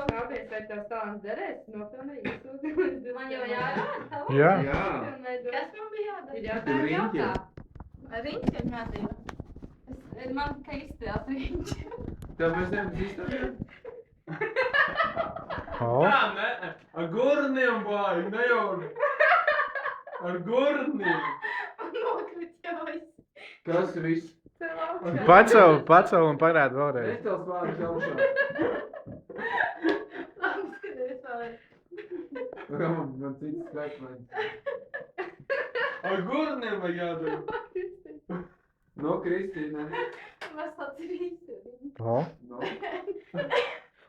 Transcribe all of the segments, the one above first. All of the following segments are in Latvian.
Kāpēc, vai tavs talants derēs? Nopelnīji sūdzību. Man jau jārāda. Jā. Jā. Kas man bija jādara? Ir Tev riņķi. jātājā. Riņķi ir jādara. Man kā izstāt riņķi. Tev mēs nebūs izstāvjām? O, Tā, ne, ar gurniem vajag, ne jau ar gurniem. Man nokrit jau viss. Kas viss? pacel un parādi vēlreiz. Nestels vārds augšā. Labi, skaties vēlreiz. Man cits slēpmaņas. Ar gurniem vajag jādara. No, Kristīne. Mēs tāds ir īsti. O, No.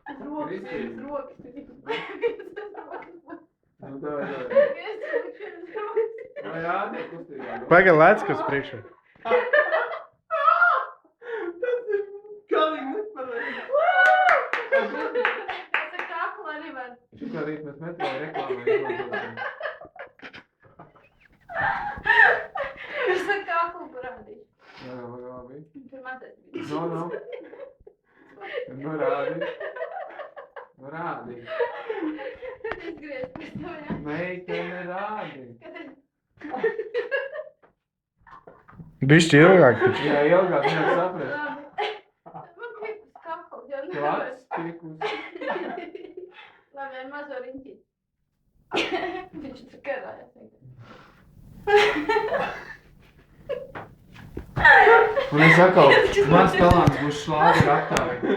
Rokas, Kristīne. rokas. Nu, davai. Vai jāda kustībā? pagaid, lēc, kas priekšā. Tas ir galīgi nepareizi. Tas ir kakla arī var. Šitā rīt mēs metrā reklāmēm. Es ar kaklu parādīšu. Jā, labi. Tur mazais bija. No. Nu, rādi. Nu, rādi. Izgriezt pēc tev, jā. Meitene, rādi. Bišķi ilgāk taču. Jā, ilgāk nevar saprast. Labi. Man piekus kakls, jau Tu nevar. acis piekus. Labi, ar mazo riņķi. Viņš tur karājas. Un es atkal, mans talants būs šlāga raktāvi.